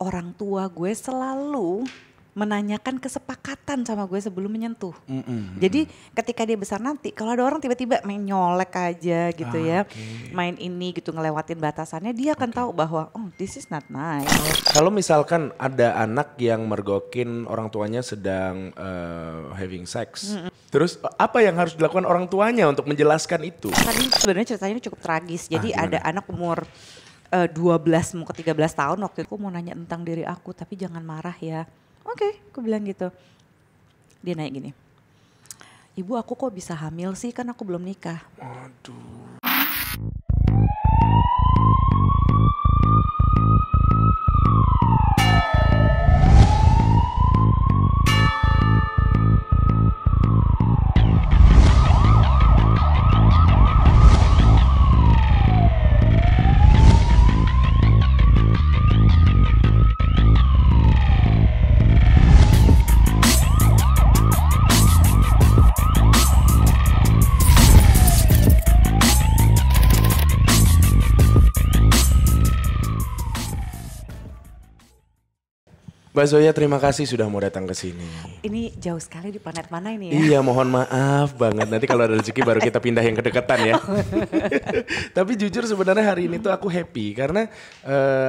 orang tua gue selalu menanyakan kesepakatan sama gue sebelum menyentuh. Jadi ketika dia besar nanti, kalau ada orang tiba-tiba main nyolek aja gitu main ini gitu ngelewatin batasannya, dia akan tahu bahwa oh this is not nice. Kalau misalkan ada anak yang mergokin orang tuanya sedang having sex, terus apa yang harus dilakukan orang tuanya untuk menjelaskan itu? Tadi sebenarnya ceritanya ini cukup tragis. Jadi ada anak umur 12 mau ke 13 tahun waktu itu mau nanya tentang diri aku, tapi jangan marah ya. Oke, aku bilang gitu. Dia naik gini, ibu aku kok bisa hamil sih, kan aku belum nikah. Aduh. Mbak Zoya, terima kasih sudah mau datang ke sini. Ini jauh sekali di planet mana ini ya? Iya, mohon maaf banget. Nanti kalau ada rezeki baru kita pindah yang kedekatan ya. Tapi jujur sebenarnya hari ini tuh aku happy karena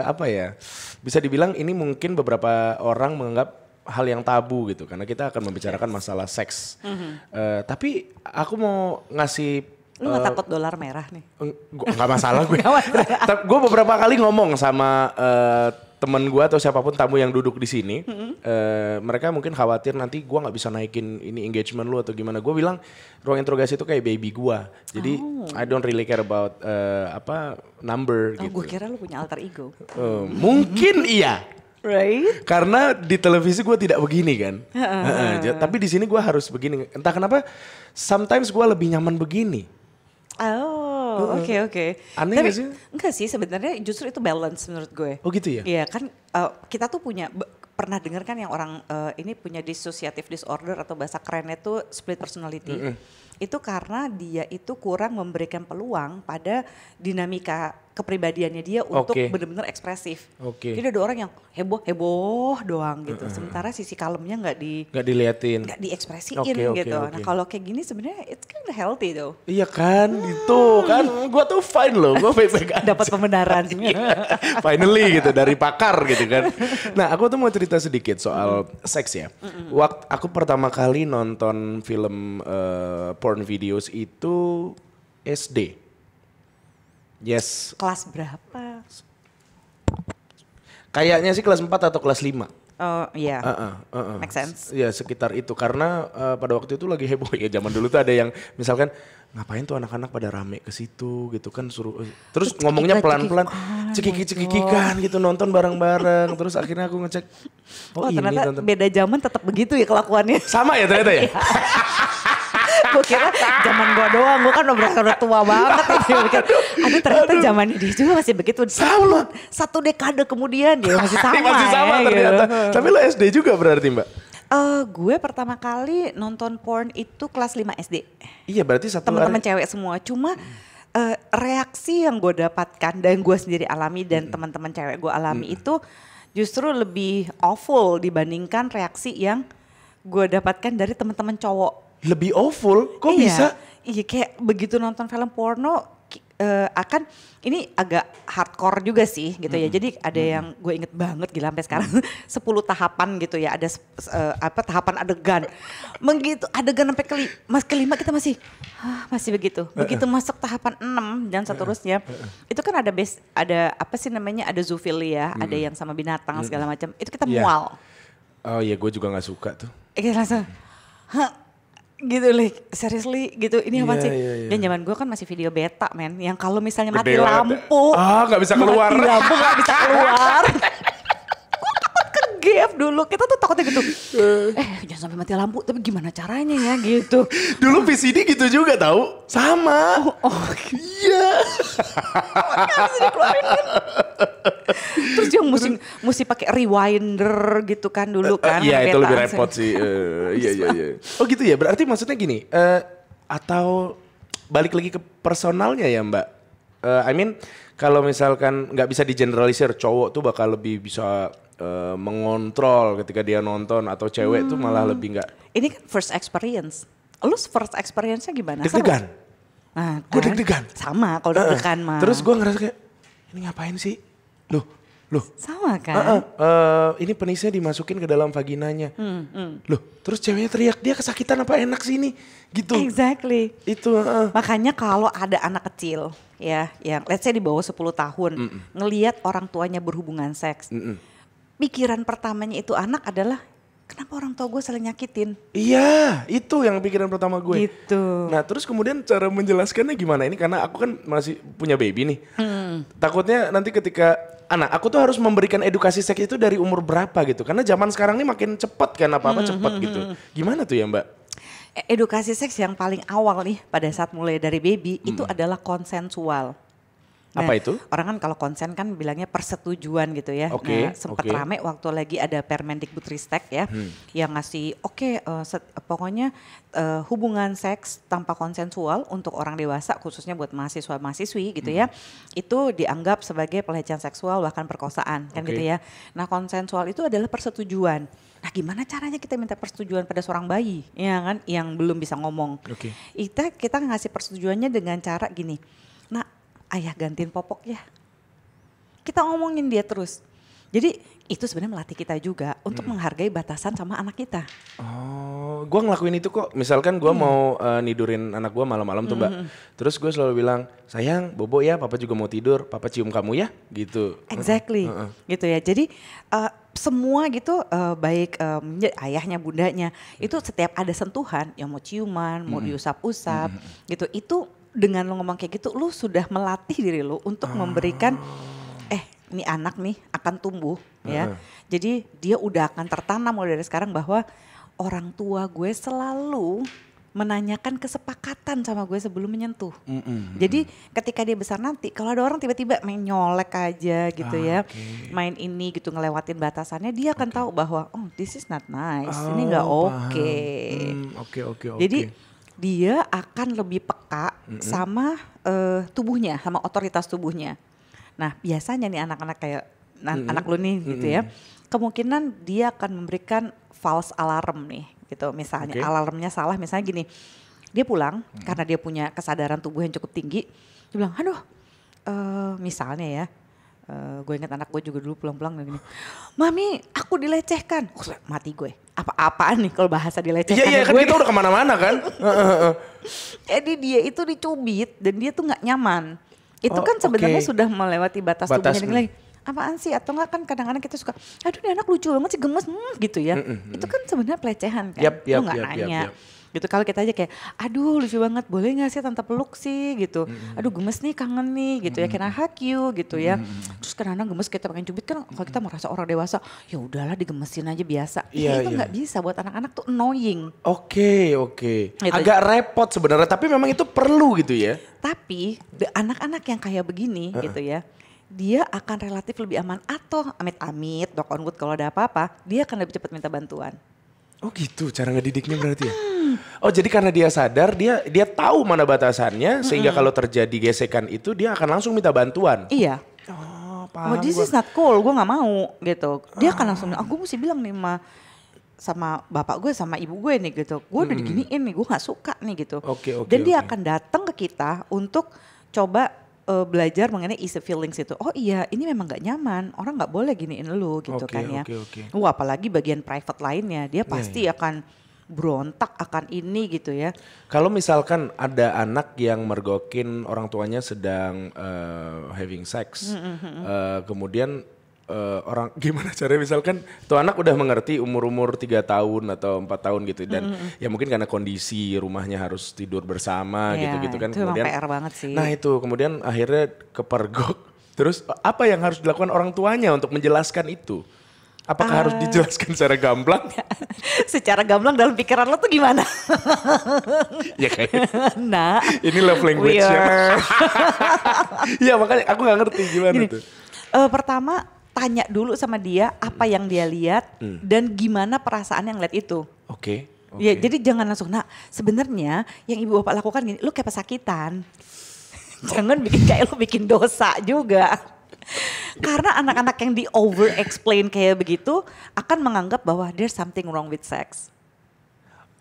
apa ya? Bisa dibilang ini mungkin beberapa orang menganggap hal yang tabu gitu karena kita akan membicarakan masalah seks. Tapi aku mau ngasih Lu gak takut dolar merah nih? Gak masalah gue. Gue beberapa kali ngomong sama temen gue atau siapapun tamu yang duduk di sini, mereka mungkin khawatir nanti gue nggak bisa naikin ini engagement lu atau gimana. Gue bilang ruang interogasi itu kayak baby gue, jadi I don't really care about number gitu. Gue kira lu punya alter ego. Mungkin iya. Right? Karena di televisi gue tidak begini kan, tapi di sini gue harus begini. Entah kenapa, sometimes gue lebih nyaman begini. Oh, oke. Aneh gak sih? Enggak sih, sebenarnya justru itu balance menurut gue. Oh gitu ya? Iya kan kita tuh pernah dengar kan yang orang ini punya dissociative disorder atau bahasa kerennya tuh split personality. Itu karena dia itu kurang memberikan peluang pada dinamika kepribadiannya dia untuk benar-benar ekspresif. Jadi ada orang yang heboh doang gitu. Sementara sisi kalemnya nggak diliatin, nggak diekspresiin gitu. Nah kalau kayak gini sebenarnya it's kind of healthy though. Iya kan, itu kan gue tuh fine loh, gue baik-baik aja. Dapat pembenaran. Finally gitu dari pakar gitu kan. Nah aku tuh mau cerita sedikit soal seks ya. Waktu aku pertama kali nonton film porn videos itu SD. Yes. Kelas berapa? Kayaknya sih kelas 4 atau kelas 5. Oh iya, make sense. Ya sekitar itu karena pada waktu itu lagi heboh ya, zaman dulu tuh ada yang misalkan ngapain tuh anak-anak pada rame ke situ gitu kan, suruh terus ngomongnya pelan-pelan cekikikan gitu, nonton bareng-bareng. Terus akhirnya aku ngecek ini ternyata nonton. beda zaman tetap begitu ya kelakuannya. Sama ya ternyata ya. Gue kira zaman gue doang, gue kan udah tua banget. Aduh ternyata zaman dia juga masih begitu. Sama. Satu dekade kemudian dia masih sama. Masih sama ya, ternyata. Gitu. Tapi lo SD juga berarti Mbak? Gue pertama kali nonton porn itu kelas 5 SD. Iya berarti satu teman-teman cewek semua. Cuma reaksi yang gue dapatkan dan gue sendiri alami dan teman-teman cewek gue alami itu justru lebih awful dibandingkan reaksi yang gue dapatkan dari teman-teman cowok. Lebih awful? Kok bisa? Iya kayak begitu nonton film porno akan ini agak hardcore juga sih gitu ya. Jadi ada yang gue inget banget gila sampai sekarang 10 tahapan gitu ya. Ada tahapan adegan. Begitu adegan sampai kelima kita masih begitu. Begitu masuk tahapan 6 dan seterusnya. Itu kan ada apa sih namanya, ada zoofilia, ada yang sama binatang segala macam. Itu kita mual. Oh iya, gue juga gak suka tuh. Langsung gitu seriously gitu, ini apa sih? Dan zaman gue kan masih video beta men, yang kalau misalnya mati lampu nggak bisa keluar, mati lampu nggak bisa keluar. Gue takut ke gap dulu, kita tuh takutnya gitu, jangan sampai mati lampu, tapi gimana caranya ya gitu. Dulu VCD gitu juga tahu, sama. Iya. Terus yang mesti pakai rewinder gitu kan dulu kan. Iya itu lebih repot sih. Iya. Oh gitu ya, berarti maksudnya gini, atau balik lagi ke personalnya ya Mbak. I mean kalau misalkan nggak bisa digeneralisir, cowok tuh bakal lebih bisa mengontrol ketika dia nonton atau cewek tuh malah lebih nggak. Ini kan first experience. Lu first experience-nya gimana? Deg-degan. Nah, Gue kan? deg-degan. Sama kalau deg-degan mah. Terus gue ngerasa kayak ini ngapain sih? Loh. Sama kan? Ini penisnya dimasukin ke dalam vaginanya. Loh, terus ceweknya teriak, dia kesakitan apa enak sih ini? Gitu. Exactly. Itu. Makanya kalau ada anak kecil ya, yang let's say di bawah 10 tahun, ngelihat orang tuanya berhubungan seks. Pikiran pertamanya itu anak adalah, kenapa orang tua gue saling nyakitin? Iya, itu yang pikiran pertama gue. Gitu. Nah terus kemudian cara menjelaskannya gimana? Ini karena aku kan masih punya baby nih. Takutnya nanti ketika aku tuh harus memberikan edukasi seks itu dari umur berapa gitu. Karena zaman sekarang ini makin cepet kan apa-apa cepet gitu. Gimana tuh ya Mbak? Edukasi seks yang paling awal nih pada saat mulai dari baby itu adalah konsensual. Apa itu? Orang kan kalau konsen kan bilangnya persetujuan gitu ya. Nah, sempat rame waktu lagi ada Permendikbudristek ya, yang ngasih pokoknya hubungan seks tanpa konsensual untuk orang dewasa khususnya buat mahasiswa-mahasiswi gitu ya, itu dianggap sebagai pelecehan seksual bahkan perkosaan kan gitu ya. Nah konsensual itu adalah persetujuan. Nah gimana caranya kita minta persetujuan pada seorang bayi ya kan yang belum bisa ngomong. Kita ngasih persetujuannya dengan cara gini, nah ayah gantiin popok ya. Kita ngomongin dia terus. Jadi itu sebenarnya melatih kita juga untuk menghargai batasan sama anak kita. Oh, gue ngelakuin itu kok. Misalkan gue mau nidurin anak gue malam-malam tuh Mbak. Terus gue selalu bilang, sayang bobo ya, papa juga mau tidur, papa cium kamu ya, gitu. Exactly, gitu ya. Jadi semua gitu baik ayahnya, bundanya, itu setiap ada sentuhan, yang mau ciuman, mau diusap-usap, gitu. Itu dengan lo ngomong kayak gitu, lo sudah melatih diri lo untuk memberikan, ini anak nih akan tumbuh ya. Jadi dia udah akan tertanam mulai dari sekarang bahwa orang tua gue selalu menanyakan kesepakatan sama gue sebelum menyentuh. Jadi ketika dia besar nanti, kalau ada orang tiba-tiba main nyolek aja gitu ya, main ini gitu ngelewatin batasannya, dia akan tahu bahwa this is not nice, ini nggak oke. Jadi dia akan lebih peka sama tubuhnya, sama otoritas tubuhnya. Nah biasanya nih anak-anak kayak anak lu nih gitu ya, kemungkinan dia akan memberikan false alarm nih gitu. Misalnya alarmnya salah, misalnya gini, dia pulang karena dia punya kesadaran tubuh yang cukup tinggi, dia bilang aduh misalnya ya, gue ingat anak gue juga dulu pulang-pulang dan gini, mami aku dilecehkan, mati gue. Apa-apaan nih kalau bahasa dilecehkan. Iya kan kita udah kemana-mana kan. Jadi dia itu dicubit dan dia tuh gak nyaman. Itu kan sebenarnya sudah melewati batas tubuhnya. Lagi, apaan sih? Atau enggak kan kadang-kadang kita suka, aduh ini anak lucu banget sih, gemes gitu ya. Itu kan sebenarnya pelecehan kan. Lu gak nanya. Gitu kalau kita aja kayak, aduh lucu banget, boleh gak sih tante peluk sih gitu. Aduh gemes nih, kangen nih gitu ya, can I hug you gitu ya. Terus kadang-kadang gemes kita pengen cubit kan, kalau kita merasa orang dewasa, ya udahlah digemesin aja biasa. Itu gak bisa, buat anak-anak tuh annoying. Oke. Gitu. Agak repot sebenarnya, tapi memang itu perlu gitu ya. Tapi anak-anak yang kayak begini gitu ya, dia akan relatif lebih aman atau amit-amit, knock on wood kalau ada apa-apa, dia akan lebih cepat minta bantuan. Oh gitu cara ngedidiknya berarti ya? Oh jadi karena dia sadar, dia tahu mana batasannya sehingga kalau terjadi gesekan itu dia akan langsung minta bantuan. Iya. Oh paham. This is not cool, gue gak mau gitu. Dia akan langsung, gue mesti bilang nih sama bapak gue sama ibu gue nih gitu. Gue udah diginiin nih, gue gak suka nih gitu. Dan dia akan datang ke kita untuk coba belajar mengenai easy feelings itu. Oh iya ini memang gak nyaman, orang gak boleh giniin lu gitu kan ya. Apalagi bagian private lainnya, dia pasti akan berontak akan ini gitu ya. Kalau misalkan ada anak yang mergokin orang tuanya sedang having sex, kemudian orang gimana caranya misalkan tuh anak udah mengerti umur 3 tahun atau 4 tahun gitu dan ya mungkin karena kondisi rumahnya harus tidur bersama gitu kan itu kemudian PR banget sih. Nah itu kemudian akhirnya kepergok. Terus apa yang harus dilakukan orang tuanya untuk menjelaskan itu? Apakah harus dijelaskan secara gamblang? Secara gamblang dalam pikiran lo tuh gimana? Ya kayak nah ini love language-nya. Ya makanya aku gak ngerti gimana gini, tuh. Pertama tanya dulu sama dia apa yang dia lihat dan gimana perasaan yang lihat itu. Oke. Ya jadi jangan langsung, nah sebenarnya yang ibu bapak lakukan gini, lu kayak pesakitan. Jangan bikin kayak lu bikin dosa juga. Karena anak-anak yang di over explain kayak begitu akan menganggap bahwa there's something wrong with sex.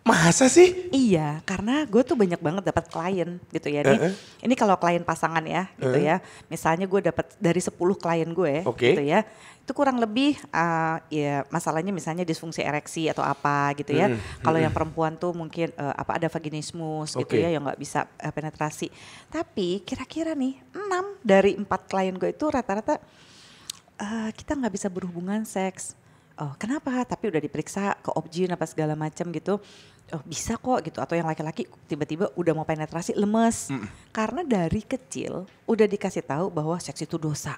Masa sih? Iya, karena gue tuh banyak banget dapat klien gitu ya. Ini kalau klien pasangan ya, gitu ya. Misalnya gue dapat dari 10 klien gue, gitu ya. Itu kurang lebih ya masalahnya misalnya disfungsi ereksi atau apa gitu ya. Kalau yang perempuan tuh mungkin ada vaginismus gitu ya, yang nggak bisa penetrasi. Tapi kira-kira nih 6 dari 4 klien gue itu rata-rata kita nggak bisa berhubungan seks. Oh kenapa? Tapi udah diperiksa ke obgyn apa segala macam gitu. Oh bisa kok gitu. Atau yang laki-laki tiba-tiba udah mau penetrasi lemes. Karena dari kecil udah dikasih tahu bahwa seks itu dosa.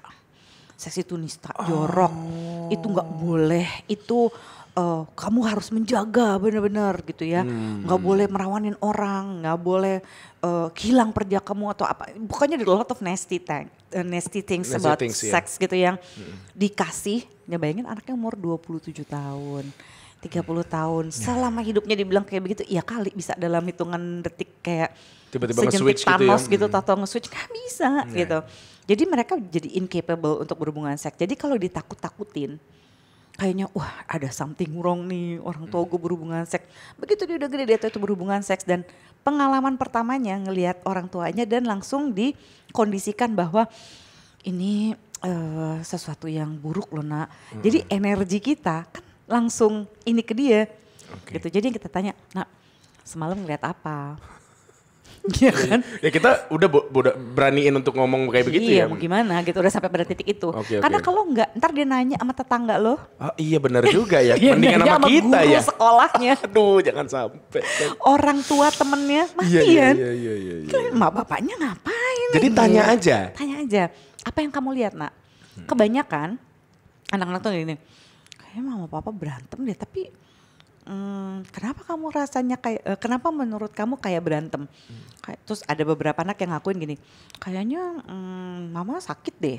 Seks itu nista, jorok. Itu gak boleh. Itu kamu harus menjaga benar-benar gitu ya. Gak boleh merawanin orang. Gak boleh hilang perjaka kamu atau apa. Pokoknya ada a lot of nasty things about sex gitu yang dikasih. Ya bayangin anaknya umur 27 tahun. 30 tahun, selama hidupnya dibilang kayak begitu, ya kali bisa dalam hitungan detik kayak tiba-tiba sejentik Thanos gitu, atau nge-switch, gak bisa gitu. Jadi mereka jadi incapable untuk berhubungan seks. Jadi kalau ditakut-takutin, kayaknya wah ada something wrong nih, orang tua gue berhubungan seks. Begitu dia udah gede, dia tahu itu berhubungan seks dan pengalaman pertamanya ngelihat orang tuanya dan langsung dikondisikan bahwa ini sesuatu yang buruk loh nak. Jadi energi kita kan langsung ini ke dia gitu. Jadi kita tanya, nak semalam ngeliat apa? Iya kan? Ya kita udah beraniin untuk ngomong kayak begitu ya. Iya mau gimana gitu, udah sampai pada titik itu. Karena kalau enggak ntar dia nanya sama tetangga lo. Oh, iya benar juga ya, mendingan sama kita guru ya. Sekolahnya. Aduh jangan sampai. Orang tua temennya matian. Iya. Mak bapaknya ngapain? Jadi tanya aja. Tanya aja, apa yang kamu lihat nak? Kebanyakan anak-anak tuh gini, kayaknya mama papa berantem deh tapi kenapa kamu rasanya kayak kenapa menurut kamu kayak berantem? Terus ada beberapa anak yang ngakuin gini, kayaknya mama sakit deh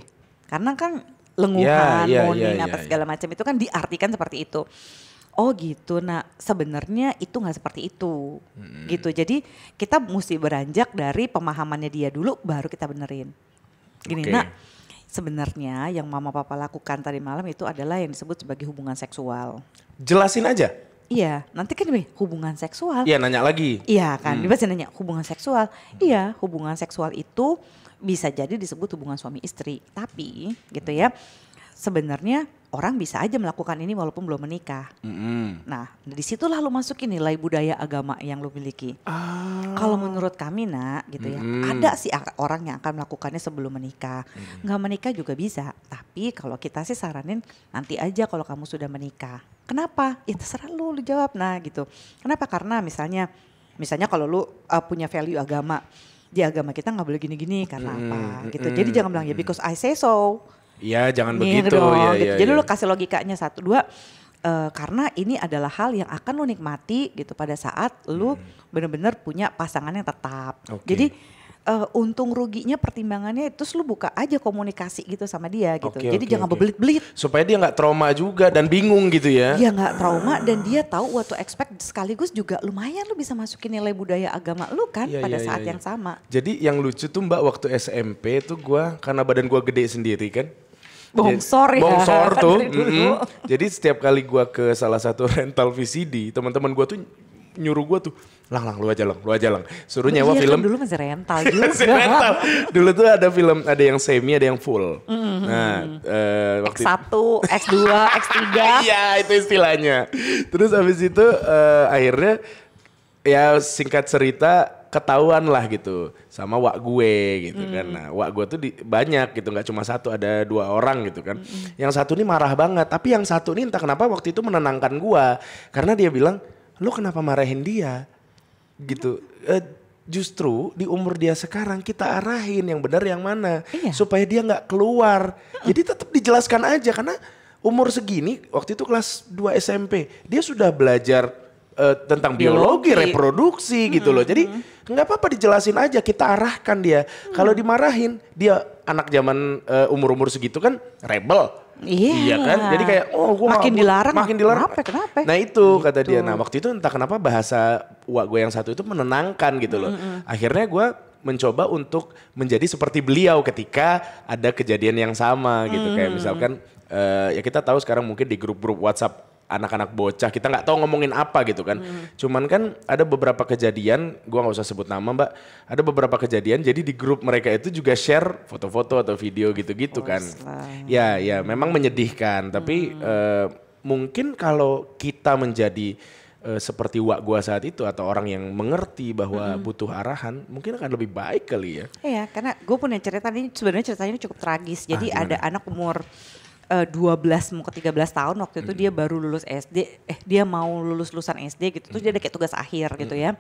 karena kan lenguhan, moaning apa segala macam itu kan diartikan seperti itu. Oh gitu, nah sebenarnya itu nggak seperti itu, gitu. Jadi kita mesti beranjak dari pemahamannya dia dulu, baru kita benerin. Gini, nak. Sebenarnya yang mama papa lakukan tadi malam itu adalah yang disebut sebagai hubungan seksual. Jelasin aja. Iya, nanti kan hubungan seksual. Iya, nanya lagi. Iya kan, dia pasti nanya hubungan seksual. Iya, hubungan seksual itu bisa jadi disebut hubungan suami istri. Tapi gitu ya, sebenarnya orang bisa aja melakukan ini walaupun belum menikah. Nah, disitulah lo masukin nilai budaya agama yang lo miliki. Kalau menurut kami nak gitu ya, ada sih orang yang akan melakukannya sebelum menikah. Nggak menikah juga bisa, tapi kalau kita sih saranin nanti aja kalau kamu sudah menikah. Kenapa? Ya terserah lu jawab nah gitu. Kenapa? Karena misalnya kalau lu punya value agama, di agama kita nggak boleh gini-gini karena apa gitu. Jadi jangan bilang ya because I say so. Iya jangan Nih, begitu. dong, Ya, gitu. ya, Jadi ya. lu kasih logikanya 1, 2 karena ini adalah hal yang akan lu nikmati gitu pada saat lu benar-benar punya pasangan yang tetap. Jadi untung ruginya pertimbangannya terus lu buka aja komunikasi gitu sama dia gitu. Jadi jangan berbelit-belit. Supaya dia nggak trauma juga dan bingung gitu ya. Dia nggak trauma dan dia tahu what to expect, sekaligus juga lumayan lu bisa masukin nilai budaya agama lu kan pada saat yang sama. Jadi yang lucu tuh Mbak waktu SMP tuh karena badan gua gede sendiri kan. Bongsor ya. Bongsor kan tuh. dari dulu. Jadi setiap kali gua ke salah satu rental VCD, teman-teman gua tuh nyuruh gua tuh, lang lu aja lang. Suruh nyewa film. Kan dulu masih rental juga. Masih rental. Dulu tuh ada film, ada yang semi, ada yang full. Nah, waktu X1, X2, X3. Iya, itu istilahnya. Terus habis itu akhirnya ya singkat cerita ketahuan lah gitu sama wak gue gitu kan. Nah, wak gue tuh banyak gitu, nggak cuma satu, ada 2 orang gitu kan. Yang satu ini marah banget, tapi yang satu ini entah kenapa waktu itu menenangkan gue karena dia bilang, "Lu kenapa marahin dia?" gitu. Justru di umur dia sekarang kita arahin yang benar yang mana supaya dia nggak keluar. Jadi tetap dijelaskan aja karena umur segini waktu itu kelas 2 SMP dia sudah belajar tentang biologi reproduksi gitu loh. Jadi nggak apa-apa dijelasin aja, kita arahkan dia. Kalau dimarahin dia anak zaman umur-umur segitu kan rebel. Iya kan, jadi kayak gua makin dilarang. Kenapa? Nah itu kata dia. Nah waktu itu entah kenapa bahasa wak gue yang satu itu menenangkan gitu loh. Akhirnya gue mencoba untuk menjadi seperti beliau ketika ada kejadian yang sama gitu. Kayak misalkan ya kita tahu sekarang mungkin di grup-grup WhatsApp anak-anak bocah kita nggak tahu ngomongin apa gitu kan. Cuman kan ada beberapa kejadian, gua nggak usah sebut nama Mbak, ada beberapa kejadian jadi di grup mereka itu juga share foto-foto atau video gitu-gitu kan. Ya memang menyedihkan tapi mungkin kalau kita menjadi seperti wak gua saat itu atau orang yang mengerti bahwa butuh arahan mungkin akan lebih baik kali ya. Iya, karena gue punya cerita ini sebenarnya ceritanya ini cukup tragis. Jadi ada anak umur 12 mau ke 13 tahun waktu itu dia baru lulus SD, dia mau lulusan SD gitu, terus dia ada kayak tugas akhir gitu ya.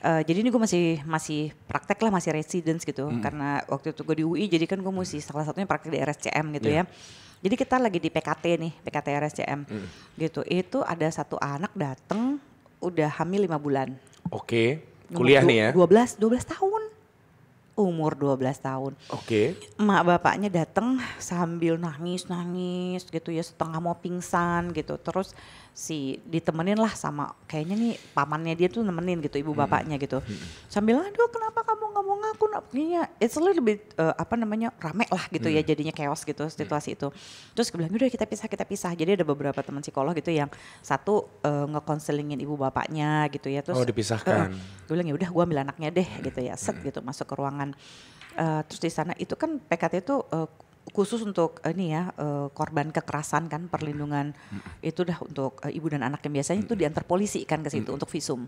Jadi ini gue masih praktek lah, masih residence gitu, karena waktu itu gue di UI, jadi kan gue mesti salah satunya praktek di RSCM gitu ya. Jadi kita lagi di PKT nih, PKT RSCM gitu. Itu ada satu anak dateng udah hamil 5 bulan. Oke, kuliah nih ya? 12 tahun. Umur 12 tahun. Oke. Emak bapaknya datang sambil nangis gitu ya, setengah mau pingsan gitu. Terus ditemenin lah sama kayaknya nih pamannya dia tuh nemenin gitu, ibu bapaknya gitu. Sambil aduh kenapa kamu nggak mau ngaku? Kayaknya it's a little bit rame lah gitu ya, jadinya chaos gitu situasi itu. Terus gue bilang udah kita pisah. Jadi ada beberapa teman psikolog gitu yang satu ngekonselingin ibu bapaknya gitu ya. Terus dipisahkan. Gue bilang ya udah gue ambil anaknya deh gitu ya, set gitu masuk ke ruangan. Terus di sana itu kan PKT itu khusus untuk korban kekerasan kan, perlindungan itu dah untuk ibu dan anak yang biasanya itu diantar polisi kan ke situ untuk visum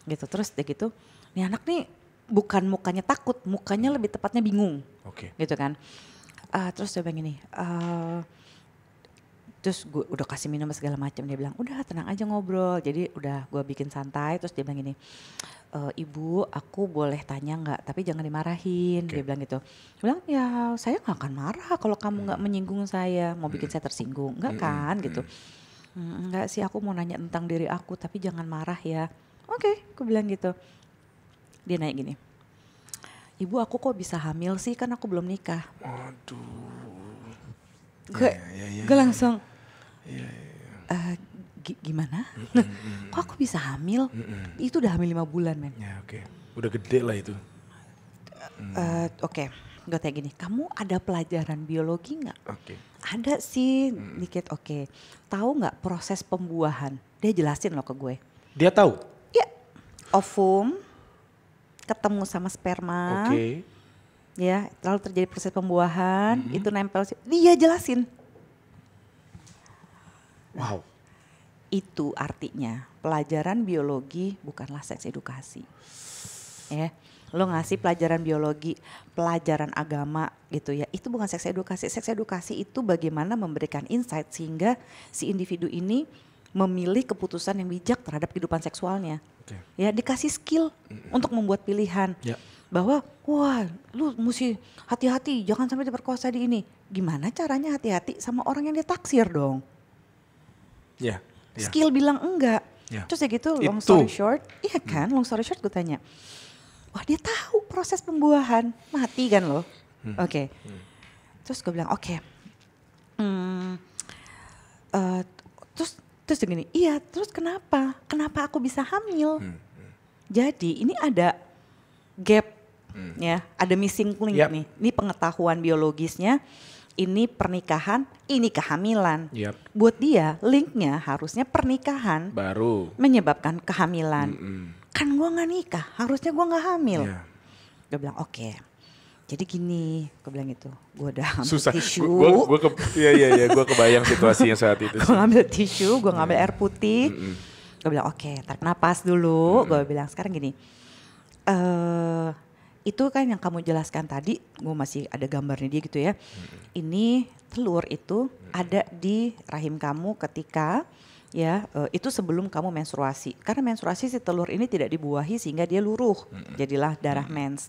gitu. Terus deh gitu, nih anak nih bukan mukanya takut, mukanya lebih tepatnya bingung gitu kan. Terus dia bilang gini, terus gue udah kasih minum segala macam, dia bilang udah tenang aja ngobrol. Jadi udah gue bikin santai, terus dia bilang gini, ibu aku boleh tanya nggak, tapi jangan dimarahin, dia bilang gitu. Dia bilang ya saya nggak akan marah kalau kamu nggak menyinggung saya, mau bikin saya tersinggung, nggak kan gitu. Enggak sih, aku mau nanya tentang diri aku tapi jangan marah ya. Oke, aku bilang gitu. Dia naik gini, ibu aku kok bisa hamil sih, kan aku belum nikah. Gue langsung gimana? Kok aku bisa hamil? Itu udah hamil 5 bulan men. Ya udah gede lah itu. Oke, gue tanya gini, kamu ada pelajaran biologi nggak? Ada sih dikit. Tahu nggak proses pembuahan? Dia jelasin loh ke gue. Dia tahu? Iya, ovum ketemu sama sperma. Ya, lalu terjadi proses pembuahan, itu nempel. Dia jelasin. Wow. Itu artinya pelajaran biologi bukanlah seks edukasi. Ya, lo ngasih pelajaran biologi, pelajaran agama gitu ya, itu bukan seks edukasi. Seks edukasi itu bagaimana memberikan insight sehingga si individu ini memilih keputusan yang bijak terhadap kehidupan seksualnya. Ya, dikasih skill untuk membuat pilihan. Bahwa wah lu mesti hati-hati jangan sampai diperkosa di ini. Gimana caranya hati-hati sama orang yang dia taksir dong? Skill bilang enggak. Terus ya gitu long story short, iya kan, long story short gue tanya. Wah dia tahu proses pembuahan, mati kan lo. Terus gue bilang terus begini, iya terus kenapa aku bisa hamil? Jadi ini ada gap ya, ada missing link nih. Ini pengetahuan biologisnya, ini pernikahan, ini kehamilan. Buat dia linknya harusnya pernikahan baru menyebabkan kehamilan. Kan gue nggak nikah, harusnya gue nggak hamil. Gue bilang jadi gini, gue bilang gitu. Gue udah ambil tisu. Gue kebayang situasinya saat itu. Gue ngambil tisu, gue ngambil air putih. Gue bilang tarik napas dulu. Gue bilang sekarang gini. Itu kan yang kamu jelaskan tadi, gue masih ada gambarnya dia gitu ya. Ini telur itu ada di rahim kamu ketika itu sebelum kamu menstruasi. Karena menstruasi si telur ini tidak dibuahi sehingga dia luruh, jadilah darah mens.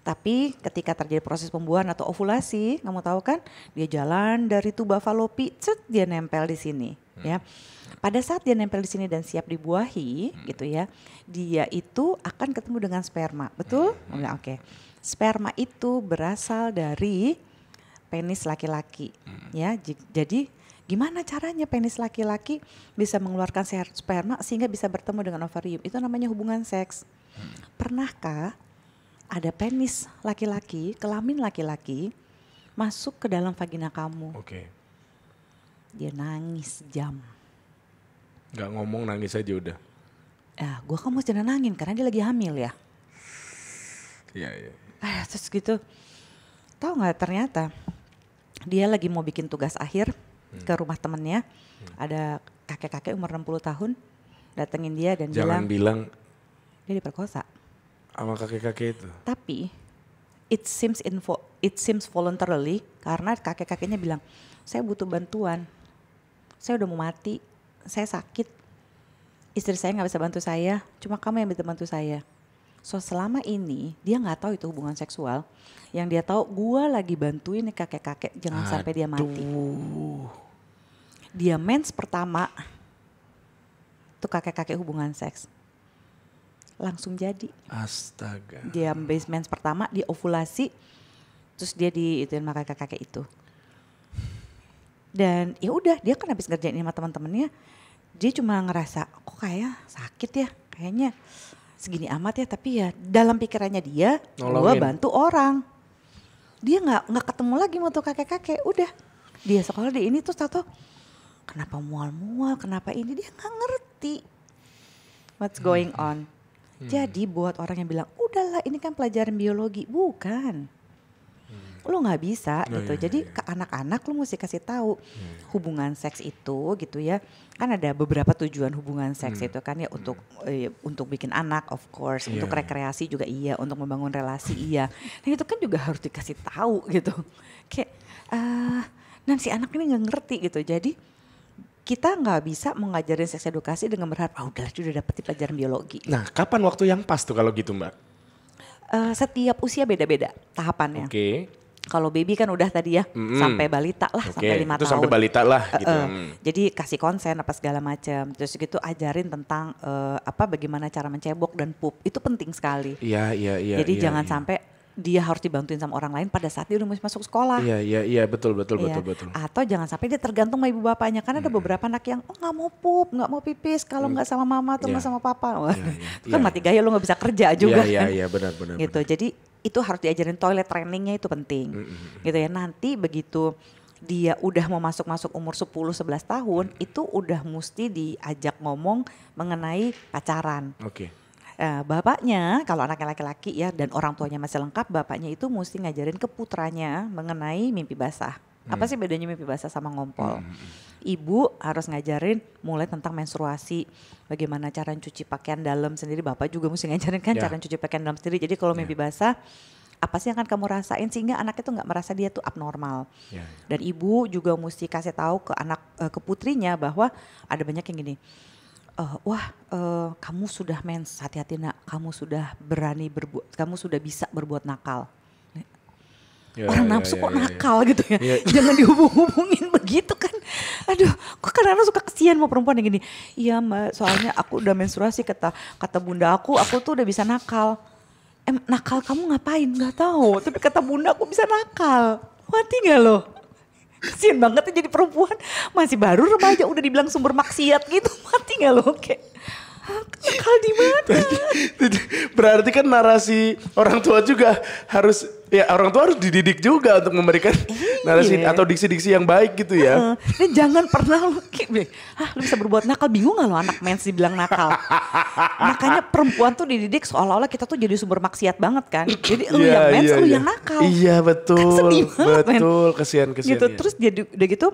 Tapi ketika terjadi proses pembuahan atau ovulasi, kamu tahu kan, dia jalan dari tuba falopi, dia nempel di sini, ya. Pada saat dia nempel di sini dan siap dibuahi, gitu ya, dia itu akan ketemu dengan sperma, betul? Sperma itu berasal dari penis laki-laki, ya. Jadi gimana caranya penis laki-laki bisa mengeluarkan sperma sehingga bisa bertemu dengan ovarium? Itu namanya hubungan seks. Pernahkah ada penis laki-laki, kelamin laki-laki masuk ke dalam vagina kamu. Oke. Dia nangis jam. Gak ngomong, nangis aja udah. Gue kan mesti nenangin karena dia lagi hamil ya. Iya. Terus gitu, tahu nggak ternyata dia lagi mau bikin tugas akhir ke rumah temennya. Ada kakek-kakek umur 60 tahun datengin dia dan Jangan bilang dia diperkosa. sama kakek-kakek itu. Tapi it seems voluntarily karena kakek-kakeknya bilang, saya butuh bantuan, saya udah mau mati, saya sakit, istri saya nggak bisa bantu saya, cuma kamu yang bisa bantu saya. So selama ini dia nggak tahu itu hubungan seksual, yang dia tahu gue lagi bantuin nih kakek-kakek jangan sampai dia mati. Dia mens pertama, tuh kakek-kakek hubungan seks. Langsung jadi. Astaga. Dia mens pertama, dia ovulasi, terus dia diituin sama kakek-kakek itu. Dan ya udah, dia kan habis ngerjain sama teman-temannya, dia cuma ngerasa kok kayak sakit ya, kayaknya segini amat ya, tapi ya dalam pikirannya dia, gue bantu orang. Dia nggak ketemu lagi sama tuh kakek-kakek, udah dia sekolah di ini terus tahu kenapa mual-mual, kenapa ini, dia nggak ngerti what's going on. Jadi buat orang yang bilang, udahlah ini kan pelajaran biologi, bukan. Lo nggak bisa gitu. Jadi ke anak-anak lo mesti kasih tahu hubungan seks itu gitu ya. Kan ada beberapa tujuan hubungan seks itu kan ya, untuk bikin anak of course, untuk rekreasi juga iya, untuk membangun relasi iya. Dan itu kan juga harus dikasih tahu gitu. Kayak dan si anak ini nggak ngerti gitu. Jadi kita nggak bisa mengajarin seks edukasi dengan berharap, udahlah udah dapet di pelajaran biologi. Nah, kapan waktu yang pas tuh kalau gitu, Mbak? Setiap usia beda-beda tahapannya. Oke. Kalau baby kan udah tadi ya, sampai balita lah, sampai 5 tahun. Itu sampai balita lah gitu. Jadi kasih konsen apa segala macam. Terus gitu ajarin tentang bagaimana cara mencebok dan pup. Itu penting sekali. Iya. Jadi jangan sampai dia harus dibantuin sama orang lain pada saat dia udah masuk sekolah. Iya, betul. Atau jangan sampai dia tergantung sama ibu bapaknya. Karena ada beberapa anak yang nggak mau pup, nggak mau pipis kalau nggak sama mama atau nggak sama papa. Itu kan mati gaya, lo nggak bisa kerja juga. Iya, benar. Gitu. Jadi itu harus diajarin, toilet trainingnya itu penting. Gitu ya. Nanti begitu dia udah mau masuk umur 10-11 tahun, itu udah mesti diajak ngomong mengenai pacaran. Oke. Bapaknya kalau anaknya laki-laki ya dan orang tuanya masih lengkap, bapaknya itu mesti ngajarin ke putranya mengenai mimpi basah. Apa sih bedanya mimpi basah sama ngompol? Ibu harus ngajarin mulai tentang menstruasi, bagaimana cara cuci pakaian dalam sendiri. Bapak juga mesti ngajarin kan cara cuci pakaian dalam sendiri. Jadi kalau mimpi basah, apa sih yang akan kamu rasain sehingga anak itu nggak merasa dia tuh abnormal. Dan ibu juga mesti kasih tahu ke ke putrinya bahwa ada banyak yang gini. Kamu sudah mens, hati-hati nak, kamu sudah berani kamu sudah bisa berbuat nakal. Orang nafsu kok nakal gitu ya. Jangan dihubung-hubungin begitu kan. Aduh, kok kadang-kadang suka kesian sama perempuan yang gini. Iya mbak, soalnya aku udah menstruasi, kata bunda aku tuh udah bisa nakal. Nakal kamu ngapain? Gak tahu, tapi kata bunda aku bisa nakal. Mati gak lo? Kasian banget ya jadi perempuan, masih baru remaja udah dibilang sumber maksiat gitu, mati gak lo? Kayak nakal di mana? Berarti kan narasi orang tua juga harus, ya orang tua harus dididik juga untuk memberikan narasi atau diksi-diksi yang baik gitu ya. Dan jangan pernah lu bisa berbuat nakal, bingung gak lo anak mens dibilang nakal? Makanya perempuan tuh dididik seolah-olah kita tuh jadi sumber maksiat banget kan. Jadi lu yang mens, lu yang nakal. Iya betul, kan sedih banget, betul, kesian. Gitu. Terus jadi udah gitu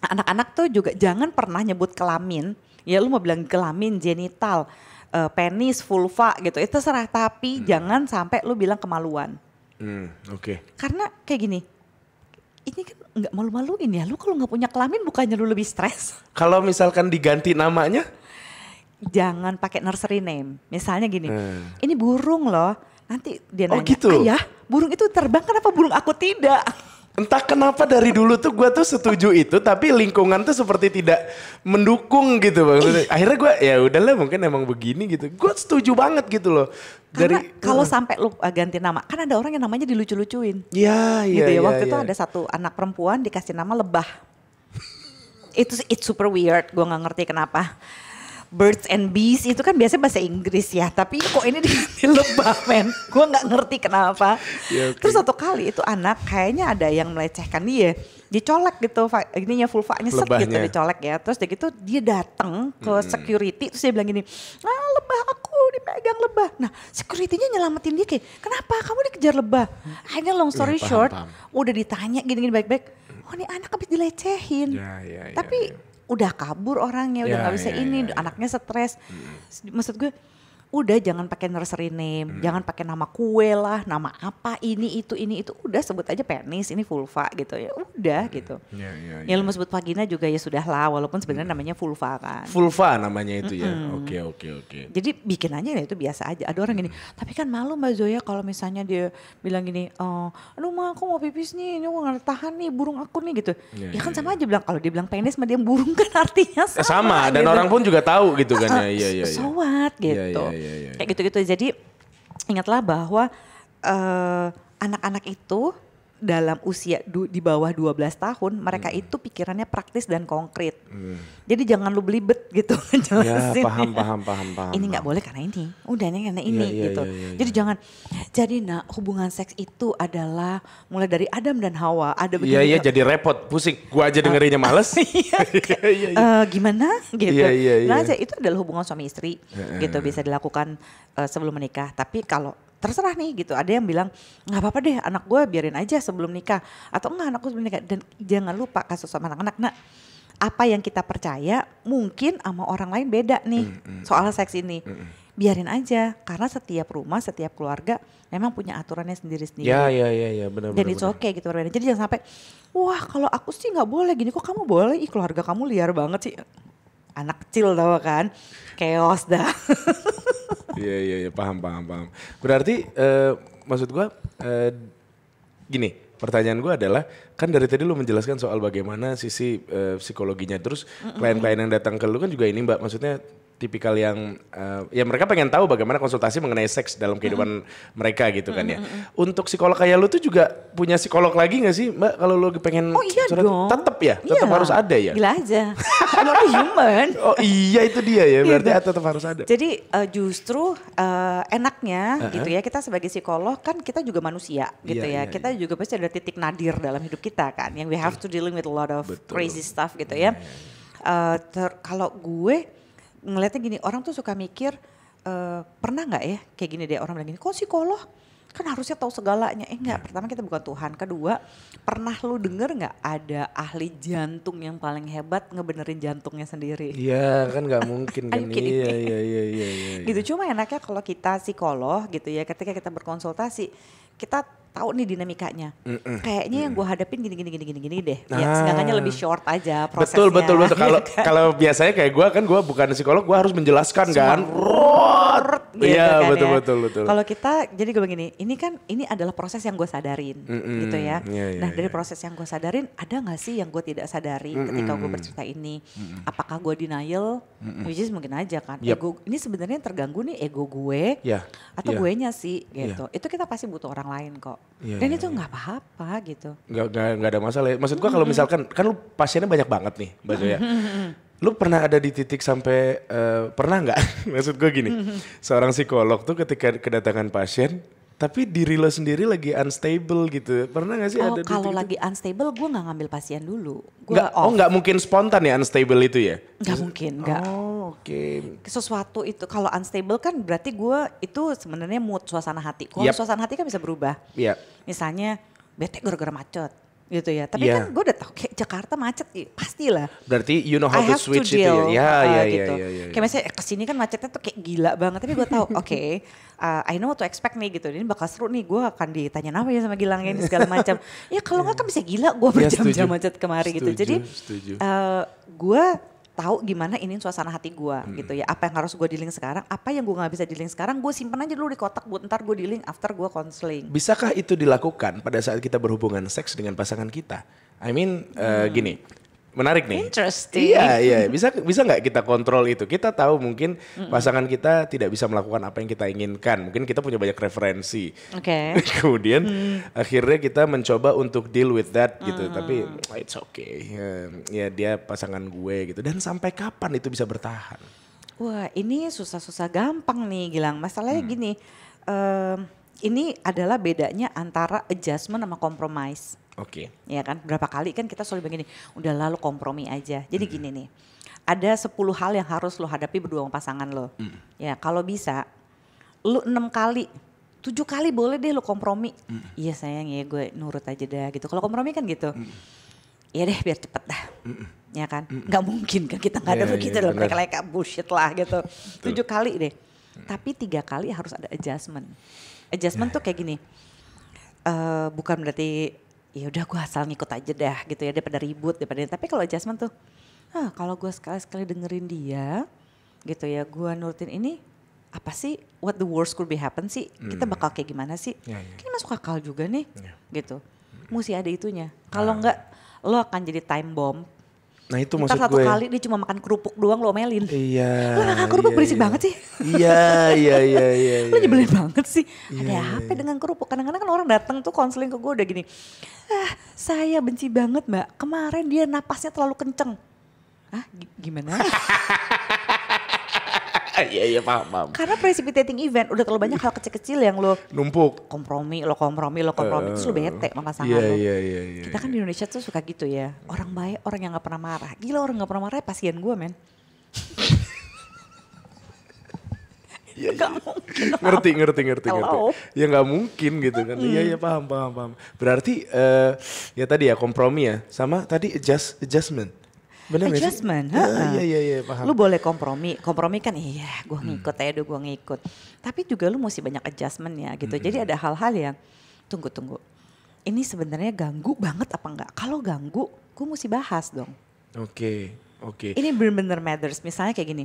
anak-anak tuh juga jangan pernah nyebut kelamin. Ya lu mau bilang kelamin, genital, penis, vulva gitu, itu terserah. Tapi jangan sampai lu bilang kemaluan. Oke. Karena kayak gini, ini kan nggak malu-maluin ya. Lu kalau nggak punya kelamin bukannya lu lebih stres? Kalau misalkan diganti namanya? Jangan pakai nursery name. Misalnya gini, ini burung loh. Nanti dia nanya, gitu? Ayah burung itu terbang, kenapa burung aku tidak? Entah kenapa dari dulu tuh gue tuh setuju itu, tapi lingkungan tuh seperti tidak mendukung gitu bang. Akhirnya gue ya udahlah mungkin emang begini gitu. Gue setuju banget gitu loh. Karena kalau sampai lu ganti nama, kan ada orang yang namanya dilucu-lucuin. Iya. Gitu ya. Waktu itu ada satu anak perempuan dikasih nama Lebah. It's super weird, gue nggak ngerti kenapa. birds and bees itu kan biasanya bahasa Inggris ya, tapi kok ini diganti lebah men, gue nggak ngerti kenapa. Ya, okay. Terus satu kali itu anak kayaknya ada yang melecehkan dia, dicolek gitu, ininya vulvanya set gitu dicolek ya. Terus dia gitu dia datang ke security, terus dia bilang gini, lebah aku dipegang lebah. Nah securitynya nyelamatin dia kayak, kenapa kamu dikejar lebah? Akhirnya long story short, udah ditanya gini-gini baik-baik, oh ini anak habis dilecehin, tapi udah kabur orangnya, udah nggak bisa anaknya stres. Maksud gue, udah jangan pakai nursery name, jangan pakai nama kue lah, nama apa ini itu, udah sebut aja penis, ini vulva gitu ya, udah gitu. Ya lu mau sebut vagina juga ya sudah lah, walaupun sebenarnya namanya vulva kan. Vulva namanya itu ya, oke. Jadi bikin aja ya itu biasa aja. Ada orang gini, tapi kan malu Mbak Zoya kalau misalnya dia bilang gini, aduh Ma aku mau pipis nih, ini aku gak tahan nih burung aku nih gitu. Ya kan sama aja bilang, kalau dia bilang penis sama dia burung kan artinya sama. Dan gitu. orang pun juga tahu gitu kan ya. So what gitu. Kayak gitu-gitu. Jadi ingatlah bahwa anak-anak itu dalam usia di bawah 12 tahun mereka itu pikirannya praktis dan konkret. Jadi jangan lu belibet gitu jelasin. Ya, paham. Ini nggak boleh karena ini, udah ini karena ini gitu. Jadi jangan. Jadi hubungan seks itu adalah mulai dari Adam dan Hawa. Ada begini. Iya jadi repot, pusing. Gua aja dengerinnya males. Gimana gitu. Nah itu adalah hubungan suami istri gitu, bisa dilakukan sebelum menikah. Tapi kalau terserah nih gitu, ada yang bilang nggak apa-apa deh anak gue biarin aja sebelum nikah, atau enggak anakku sebelum nikah. Dan jangan lupa kasus sama anak-anak, nah apa yang kita percaya mungkin sama orang lain beda nih soal seks ini. Biarin aja, karena setiap rumah, setiap keluarga memang punya aturannya sendiri-sendiri. Ya benar. Dan itu oke gitu berbeda. Jadi jangan sampai, wah kalau aku sih nggak boleh gini, kok kamu boleh? Ih keluarga kamu liar banget sih. Anak kecil tau kan, chaos dah. Iya, paham. Berarti maksud gue gini, pertanyaan gue adalah, kan dari tadi lu menjelaskan soal bagaimana sisi psikologinya, terus klien-klien yang datang ke lu kan juga ini Mbak, maksudnya tipikal yang ya mereka pengen tahu bagaimana konsultasi mengenai seks dalam kehidupan mereka gitu kan ya. Untuk psikolog kayak lu tuh juga punya psikolog lagi gak sih Mbak kalau lu pengen? Oh iya dong. Tetap harus ada ya? Gila aja. Emang human. Oh iya itu dia ya, berarti tetap harus ada. Jadi justru enaknya gitu ya, kita sebagai psikolog kan kita juga manusia gitu ya. Kita juga pasti ada titik nadir dalam hidup kita kan, yang we have to dealing with a lot of crazy stuff gitu ya. Kalau gue ngeliatnya gini, orang tuh suka mikir, pernah gak ya kayak gini deh, orang bilang gini, kok psikolog kan harusnya tahu segalanya. Enggak, pertama kita bukan Tuhan. Kedua, pernah lu denger gak ada ahli jantung yang paling hebat ngebenerin jantungnya sendiri? Iya kan gak mungkin kan. Iya. Gitu, cuma enaknya kalau kita psikolog gitu ya, ketika kita berkonsultasi, kita tahu nih dinamikanya. Kayaknya yang gue hadapin gini deh. Ya seenggaknya lebih short aja prosesnya. Betul. Kalau biasanya kayak gue bukan psikolog, gue harus menjelaskan kan. Iya gitu kan, betul. Kalau kita, jadi gue begini, ini adalah proses yang gue sadarin gitu ya. Dari proses yang gue sadarin, ada gak sih yang gue tidak sadari ketika gue bercerita ini? Apakah gue denial? Which is mungkin aja kan. Ego, ini sebenarnya yang terganggu nih ego gue atau gue nya sih gitu. Itu kita pasti butuh orang lain kok. Dan itu gak apa-apa gitu. Gak ada masalah ya. Maksud gue kalau misalkan, kan lu pasiennya banyak banget nih Mbak Zoya. Lu pernah ada di titik sampai, pernah gak? Maksud gue gini, seorang psikolog tuh ketika kedatangan pasien, tapi diri lo sendiri lagi unstable gitu. Pernah gak sih ada di titik itu? Kalau lagi unstable gue gak ngambil pasien dulu. Gak mungkin spontan ya unstable itu ya? Gak mungkin, gak. Oke. Sesuatu itu kalau unstable kan berarti gue itu sebenarnya mood, suasana hati. Kalau suasana hati kan bisa berubah. Misalnya bete gara-gara macet gitu ya. Tapi kan gue udah tahu kayak Jakarta macet pastilah. Berarti you know how to switch itu ya? Iya. Kayak misalnya kesini kan macetnya tuh kayak gila banget. Tapi gue tahu I know what to expect nih gitu. Ini bakal seru nih, gue akan ditanya apa ya sama Gilang ini segala macam. Ya kalau nggak kan bisa gila gue berjam-jam macet kemari gitu. Jadi gue tahu gimana ini suasana hati gue gitu ya. Apa yang harus gue dealing sekarang, apa yang gue gak bisa dealing sekarang, gue simpen aja dulu di kotak buat ntar gue dealing after gue counseling. Bisakah itu dilakukan pada saat kita berhubungan seks dengan pasangan kita? I mean gini, menarik nih. Interesting. Iya. Bisa nggak kita kontrol itu? Kita tahu mungkin pasangan kita tidak bisa melakukan apa yang kita inginkan. Mungkin kita punya banyak referensi. Oke. Kemudian akhirnya kita mencoba untuk deal with that gitu. Tapi it's okay. Ya dia pasangan gue gitu. Dan sampai kapan itu bisa bertahan? Wah ini susah-susah gampang nih Gilang. Masalahnya gini, ini adalah bedanya antara adjustment sama compromise. Oke. Ya kan, berapa kali kan kita selalu begini, udah lalu kompromi aja. Jadi gini nih, ada 10 hal yang harus lo hadapi berdua sama pasangan lo. Ya kalau bisa, lo 6 kali, 7 kali boleh deh lo kompromi. Iya sayang ya gue nurut aja dah gitu. Kalau kompromi kan gitu, ya deh biar cepet dah. Ya kan, nggak mungkin kan kita nggak ada begitu loh, mereka bullshit lah gitu. 7 kali deh, tapi 3 kali harus ada adjustment. Adjustment tuh kayak gini, bukan berarti ya udah gue asal ngikut aja dah gitu ya daripada ribut daripada. Tapi kalau adjustment tuh, kalau gue sekali-sekali dengerin dia gitu ya, gue nurutin ini, apa sih what the worst could be happen sih, kita bakal kayak gimana sih, kayak masuk akal juga nih gitu. Mesti ada itunya, kalau enggak lo akan jadi time bomb. Nah itu Ntar maksud satu gue. kali dia cuma makan kerupuk doang lo omelin. Iya. Lo makan kerupuk berisik banget sih. Iya. Lo nyebelin banget sih. Ada apa dengan kerupuk? Kadang-kadang kan orang datang tuh konseling ke gue udah gini. Saya benci banget mbak. Kemarin dia napasnya terlalu kenceng. Gimana? Iya paham. Karena precipitating event udah terlalu banyak hal kecil-kecil yang lo Numpuk. kompromi, terus lo bete sama pasangan lo. Iya. Kita kan di Indonesia tuh suka gitu ya. Orang baik, orang yang gak pernah marah. Gila orang gak pernah marah pasien gue men. Gak mungkin. Ngerti. Ya nggak mungkin gitu kan. Iya paham. Berarti ya tadi ya kompromi ya. Sama tadi adjustment. Bener Adjustment, iya paham. Lu boleh kompromi kan iya gue ngikut aja gue ngikut. Tapi juga lu mesti banyak adjustment ya gitu. Jadi ada hal-hal yang tunggu. Ini sebenarnya ganggu banget apa enggak? Kalau ganggu, gue mesti bahas dong. Oke. Ini bener-bener matters. Misalnya kayak gini,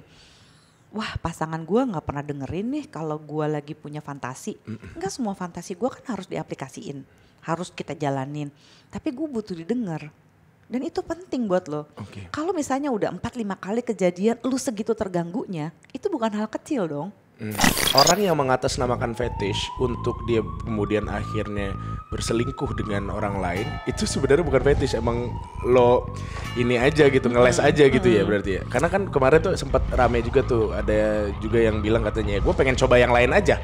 wah pasangan gue nggak pernah dengerin nih kalau gue lagi punya fantasi. Enggak semua fantasi gue kan harus diaplikasiin, harus kita jalanin. Tapi gue butuh didengar. Dan itu penting buat lo. Kalau misalnya udah 4-5 kali kejadian lu segitu terganggunya, itu bukan hal kecil dong. Orang yang mengatasnamakan fetish untuk dia kemudian akhirnya berselingkuh dengan orang lain, itu sebenarnya bukan fetish, emang lo ini aja gitu, ngeles aja gitu ya berarti ya. Karena kan kemarin tuh sempat rame juga tuh, ada juga yang bilang katanya gue pengen coba yang lain aja.